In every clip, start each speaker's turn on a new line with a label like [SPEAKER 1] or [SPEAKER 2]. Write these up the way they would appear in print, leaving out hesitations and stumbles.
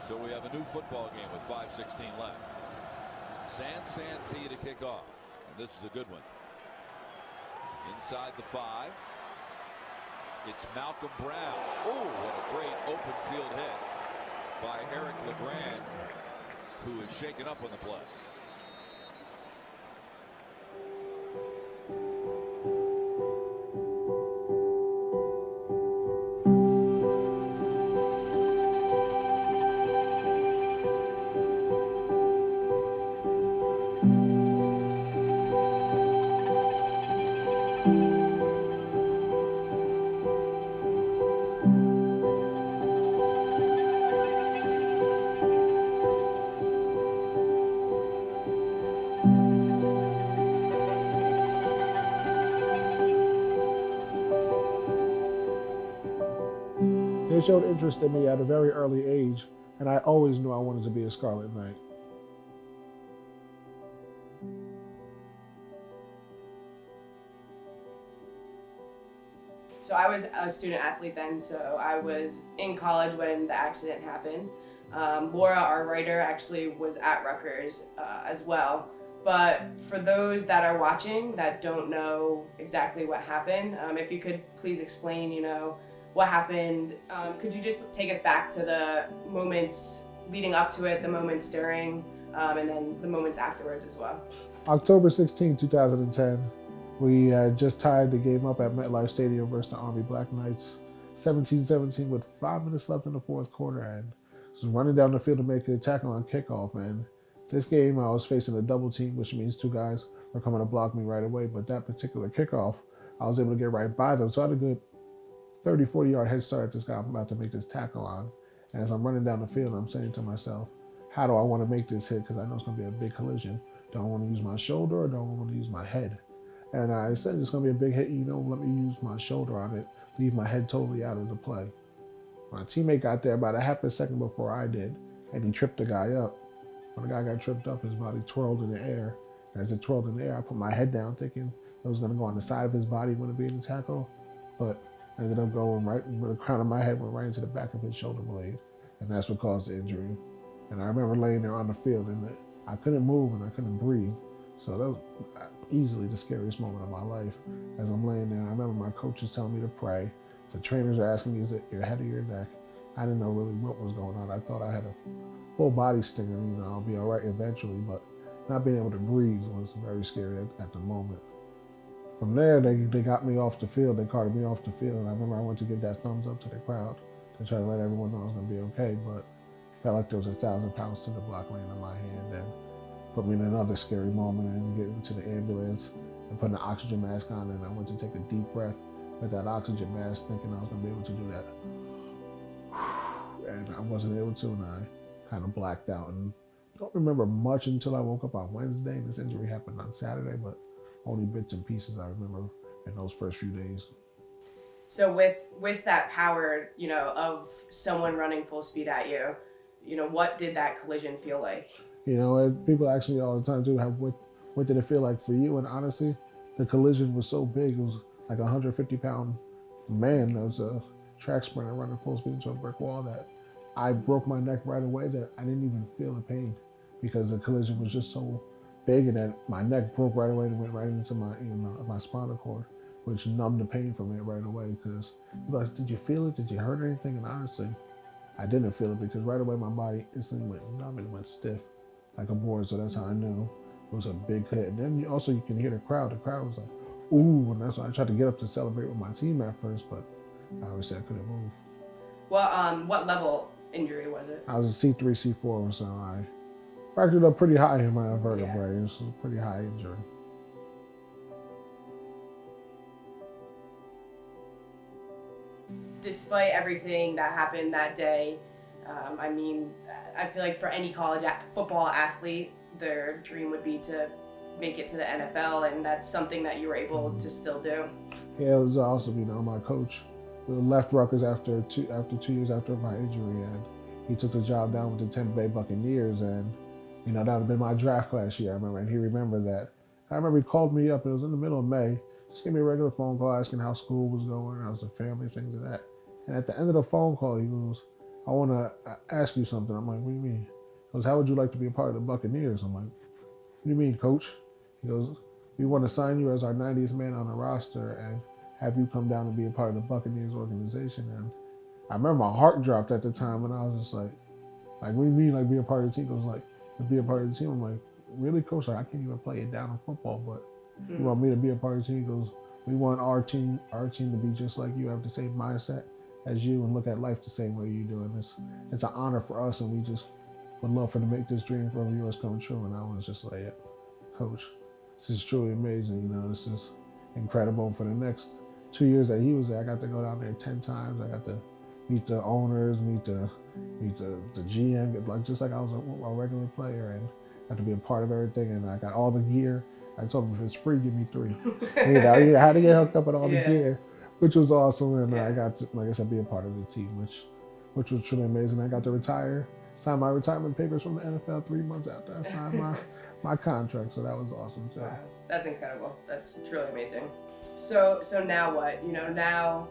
[SPEAKER 1] So we have a new football game with 5:16 left. Santee to kick off. And this is a good one. Inside the 5. It's Malcolm Brown. Oh, what a great open field hit by Eric LeGrand, who is shaken up on the play.
[SPEAKER 2] They showed interest in me at a very early age, and I always knew I wanted to be a Scarlet Knight.
[SPEAKER 3] So I was a student athlete then, so I was in college when the accident happened. Laura, our writer, actually was at Rutgers as well. But for those that are watching that don't know exactly what happened, if you could please explain, what happened. Could you just take us back to the moments leading up to it, the moments during, and then the moments afterwards as well?
[SPEAKER 2] October 16, 2010, we just tied the game up at MetLife Stadium versus the Army Black Knights, 17-17 with 5 minutes left in the fourth quarter, and was running down the field to make a tackle on kickoff. And this game, I was facing a double team, which means 2 guys were coming to block me right away. But that particular kickoff, I was able to get right by them, so I had a good 30, 40-yard head start at this guy I'm about to make this tackle on. And as I'm running down the field, I'm saying to myself, how do I want to make this hit? Because I know it's going to be a big collision. Do I want to use my shoulder or do I want to use my head? And I said it's going to be a big hit. Let me use my shoulder on it, leave my head totally out of the play. My teammate got there about a half a second before I did, and he tripped the guy up. When the guy got tripped up, his body twirled in the air. And as it twirled in the air, I put my head down thinking it was going to go on the side of his body when it being the tackle. But ended up going right, with the crown of my head went right into the back of his shoulder blade. And that's what caused the injury. And I remember laying there on the field and I couldn't move and I couldn't breathe. So that was easily the scariest moment of my life. As I'm laying there, I remember my coaches telling me to pray. The trainers are asking me, is it your head or your neck? I didn't know really what was going on. I thought I had a full body stinger, I'll be all right eventually, but not being able to breathe was very scary at the moment. From there, they got me off the field. They carted me off the field. And I remember I went to give that thumbs up to the crowd to try to let everyone know I was going to be okay, but felt like there was 1,000 pounds to the block laying in my hand and put me in another scary moment and getting to the ambulance and putting an oxygen mask on. And I went to take a deep breath with that oxygen mask thinking I was going to be able to do that. And I wasn't able to, and I kind of blacked out. And don't remember much until I woke up on Wednesday. This injury happened on Saturday, but only bits and pieces I remember in those first few days.
[SPEAKER 3] So with that power, of someone running full speed at you, what did that collision feel like?
[SPEAKER 2] People ask me all the time too, what did it feel like for you? And honestly, the collision was so big. It was like a 150-pound man that was a track sprinter running full speed into a brick wall that I broke my neck right away that I didn't even feel the pain because the collision was just so big and that my neck broke right away and went right into my my spinal cord, which numbed the pain from it right away. Because people asked, did you feel it? Did you hurt anything? And honestly, I didn't feel it because right away my body instantly went numb and went stiff like a board. So that's how I knew it was a big hit. And then you can hear the crowd. The crowd was like, ooh, and that's why I tried to get up to celebrate with my team at first, but obviously I couldn't move.
[SPEAKER 3] Well, what level injury was it?
[SPEAKER 2] I was a C3, C4, so I fractured up pretty high in my vertebrae. Yeah. It was a pretty high injury.
[SPEAKER 3] Despite everything that happened that day, I feel like for any college football athlete, their dream would be to make it to the NFL, and that's something that you were able to still do.
[SPEAKER 2] Yeah, it was awesome. My coach left Rutgers after 2 years after my injury, and he took the job down with the Tamba Bay Buccaneers, and that would have been my draft class year, I remember, and he remembered that. I remember he called me up, it was in the middle of May, just gave me a regular phone call asking how school was going, how's the family, things like that. And at the end of the phone call, he goes, I want to ask you something. I'm like, what do you mean? He goes, how would you like to be a part of the Buccaneers? I'm like, what do you mean, coach? He goes, we want to sign you as our 90th man on the roster and have you come down and be a part of the Buccaneers organization. And I remember my heart dropped at the time, and I was just like, what do you mean, like, be a part of the team? He goes, like, to be a part of the team. I'm like, really, coach? Like, I can't even play it down in football, but you want me to be a part of the team? He goes, we want our team to be just like you, have the same mindset as you, and look at life the same way you do. And it's an honor for us, and we just would love for to make this dream from yours come true. And I was just like, yeah, coach, this is truly amazing. You know, this is incredible. For the next 2 years that he was there, I got to go down there 10 times. I got to meet the owners, meet the GM, like just like I was a regular player, and got to be a part of everything. And I got all the gear. I told him, if it's free, give me 3. I had to get hooked up with all the gear, which was awesome. And I got to, like I said, be a part of the team, which was truly amazing. I got to retire, sign my retirement papers from the NFL 3 months after I signed my contract. So that was awesome too.
[SPEAKER 3] Wow, that's incredible. That's truly amazing. So now what? You know, now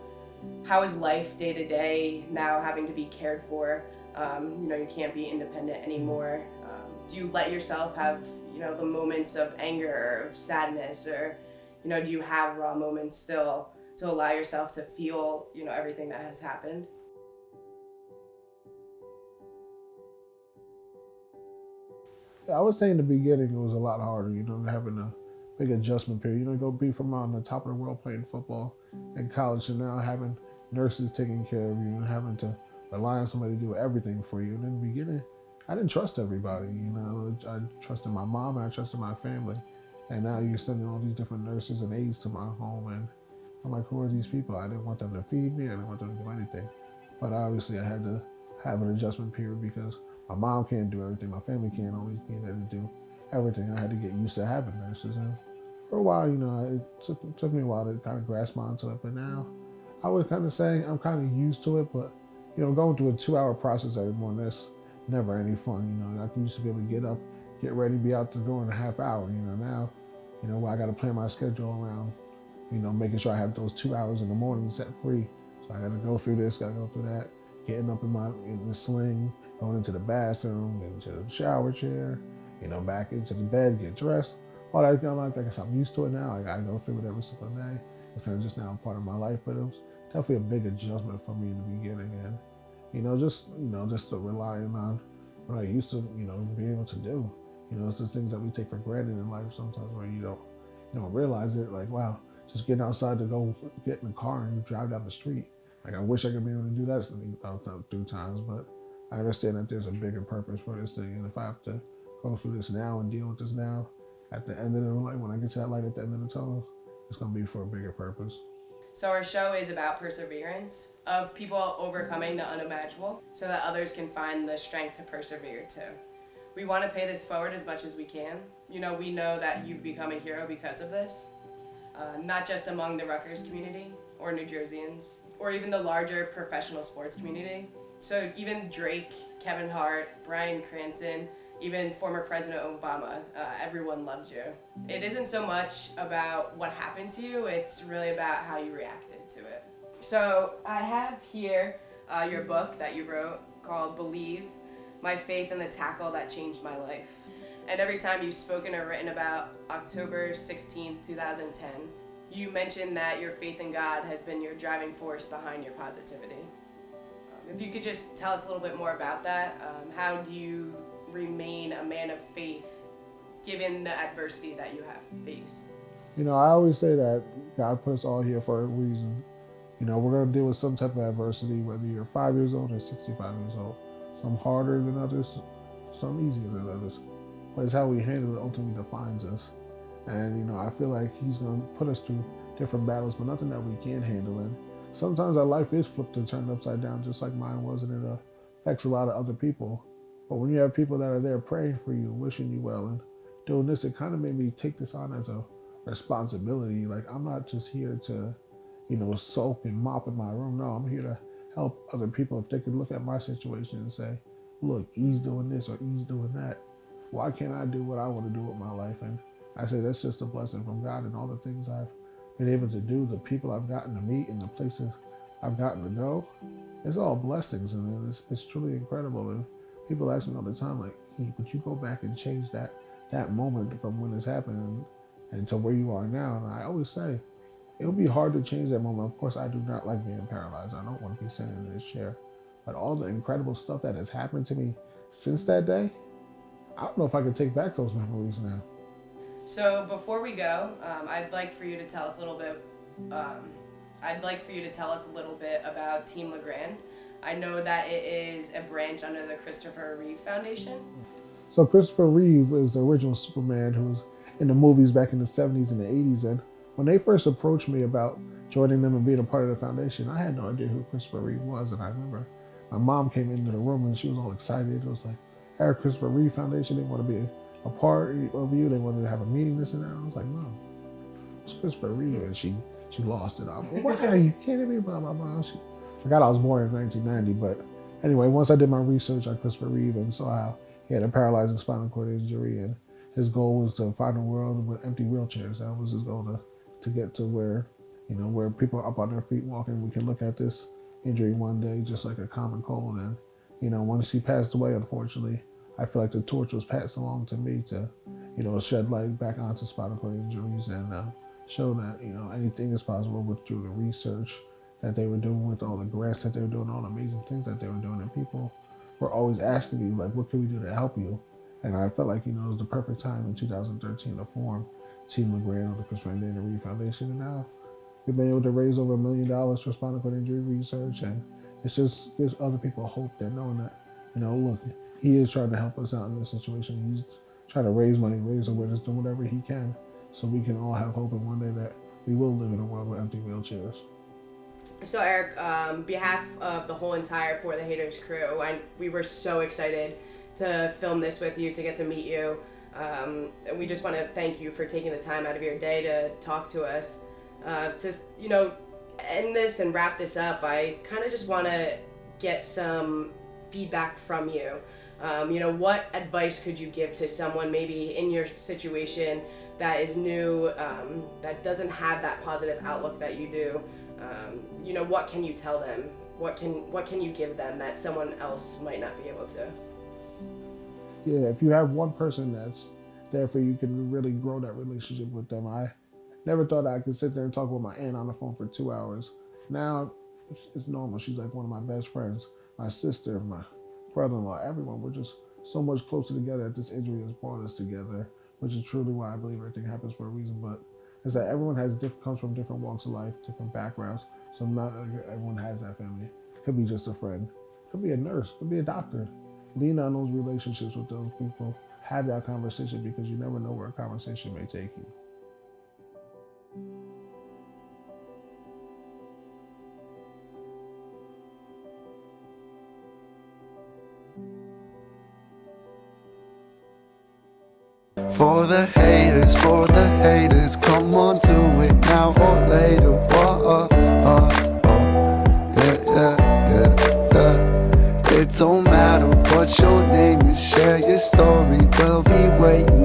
[SPEAKER 3] how is life day to day? Now having to be cared for. You know, you can't be independent anymore. Do you let yourself have, you know, the moments of anger or of sadness, or, you know, do you have raw moments still to allow yourself to feel, you know, everything that has happened?
[SPEAKER 2] I would say in the beginning it was a lot harder, you know, having a big adjustment period. You know, go be from on the top of the world playing football in college to now having nurses taking care of you and having to rely on somebody to do everything for you. And in the beginning, I didn't trust everybody, you know. I trusted my mom and I trusted my family. And now you're sending all these different nurses and aides to my home, and I'm like, who are these people? I didn't want them to feed me. I didn't want them to do anything. But obviously I had to have an adjustment period because my mom can't do everything. My family can't always be there to do everything. I had to get used to having nurses. And for a while, you know, it took me a while to kind of grasp onto it. But now I would kind of say I'm kind of used to it. But, you know, going through a 2-hour process every morning, that's never any fun. You know, I used to be able to get up, get ready, be out the door in a half hour. You know, now, you know, I got to plan my schedule around, you know, making sure I have those 2 hours in the morning set free. So I got to go through this, got to go through that, getting up in the sling, going into the bathroom, into the shower chair, you know, back into the bed, get dressed. All that kind of like I guess I'm used to it now. I go through it every single day. It's kind of just now part of my life, but it was definitely a big adjustment for me in the beginning. And, you know, just to relying on what I used to, you know, be able to do. You know, it's the things that we take for granted in life sometimes where you don't realize it. Like, wow, just getting outside to go get in the car and you drive down the street. Like, I wish I could be able to do that 3 times, but I understand that there's a bigger purpose for this thing. And if I have to go through this now and deal with this now, at the end of the light, when I get to that light at the end of the tunnel, it's going to be for a bigger purpose.
[SPEAKER 3] So our show is about perseverance, of people overcoming the unimaginable so that others can find the strength to persevere too. We want to pay this forward as much as we can. You know, we know that you've become a hero because of this, not just among the Rutgers community or New Jerseyans, or even the larger professional sports community. So even Drake, Kevin Hart, Bryan Cranston, even former President Obama, everyone loves you. It isn't so much about what happened to you, it's really about how you reacted to it. So I have here your book that you wrote called Believe, My Faith in the Tackle That Changed My Life. And every time you've spoken or written about October 16th, 2010, you mentioned that your faith in God has been your driving force behind your positivity. If you could just tell us a little bit more about that, how do you remain a man of faith given the adversity that you have faced?
[SPEAKER 2] You know, I always say that God put us all here for a reason. You know, we're going to deal with some type of adversity, whether you're 5 years old or 65 years old. Some harder than others, some easier than others. But it's how we handle it ultimately defines us. And, you know, I feel like he's going to put us through different battles, but nothing that we can't handle. And sometimes our life is flipped and turned upside down, just like mine was, and it affects a lot of other people. But when you have people that are there praying for you, wishing you well, and doing this, it kind of made me take this on as a responsibility. Like, I'm not just here to, you know, sulk and mop in my room. No, I'm here to help other people. If they could look at my situation and say, look, he's doing this or he's doing that, why can't I do what I want to do with my life? And I say that's just a blessing from God, and all the things I've been able to do, the people I've gotten to meet, and the places I've gotten to go. it's all blessings, and it's truly incredible. And people ask me all the time, like, hey, would you go back and change that moment from when it's happened and to where you are now? And I always say, it would be hard to change that moment. Of course, I do not like being paralyzed. I don't want to be sitting in this chair. But all the incredible stuff that has happened to me since that day, I don't know if I can take back those memories now.
[SPEAKER 3] So before we go, I'd like for you to tell us a little bit. I'd like for you to tell us a little bit about Team LeGrand. I know that it is a branch under the Christopher Reeve Foundation.
[SPEAKER 2] So Christopher Reeve is the original Superman who was in the movies back in the 70s and the 80s. And when they first approached me about joining them and being a part of the foundation, I had no idea who Christopher Reeve was. And I remember my mom came into the room and she was all excited. It was like, hey, Christopher Reeve Foundation, they want to be a part of you. They wanted to have a meeting, this and that. I was like, Mom, it's Christopher Reeve. And she lost it. I'm like, why are you kidding me? Blah, blah, blah. She forgot I was born in 1990. But anyway, once I did my research on Christopher Reeve and saw how he had a paralyzing spinal cord injury, and his goal was to find a world with empty wheelchairs. That was his goal, to get to where, where people are up on their feet walking. We can look at this injury one day just like a common cold. And, once he passed away, unfortunately, I feel like the torch was passed along to me to, shed light back onto spinal cord injuries and show that, anything is possible through the research that they were doing, with all the grants that they were doing, all the amazing things that they were doing. And people were always asking me, like, what can we do to help you? And I felt like, it was the perfect time in 2013 to form Team LeGrand or the Christopher Reeve Foundation. And now we've been able to raise over $1 million for spinal cord injury research. And it just gives other people hope that knowing that, look, he is trying to help us out in this situation. He's trying to raise money, raise awareness, do whatever he can so we can all have hope in one day that we will live in a world with empty wheelchairs.
[SPEAKER 3] So Eric, on behalf of the whole entire For the Hayters crew, we were so excited to film this with you, to get to meet you. And we just want to thank you for taking the time out of your day to talk to us. To end this and wrap this up, I kind of just want to get some feedback from you. What advice could you give to someone maybe in your situation that is new, that doesn't have that positive outlook that you do? What can you tell them? What can you give them that someone else might not be able to?
[SPEAKER 2] Yeah, if you have one person that's there for you, can really grow that relationship with them. I never thought I could sit there and talk with my aunt on the phone for 2 hours. Now it's normal. She's like one of my best friends, my sister, my brother-in-law, everyone. We're just so much closer together that this injury has brought us together, which is truly why I believe everything happens for a reason. But is that everyone comes from different walks of life, different backgrounds. So not everyone has that family. Could be just a friend. Could be a nurse. Could be a doctor. Lean on those relationships with those people. Have that conversation, because you never know where a conversation may take you.
[SPEAKER 4] For the haters, come on, do it now or later. Whoa, yeah. It don't matter what your name is, share your story, we'll be waiting.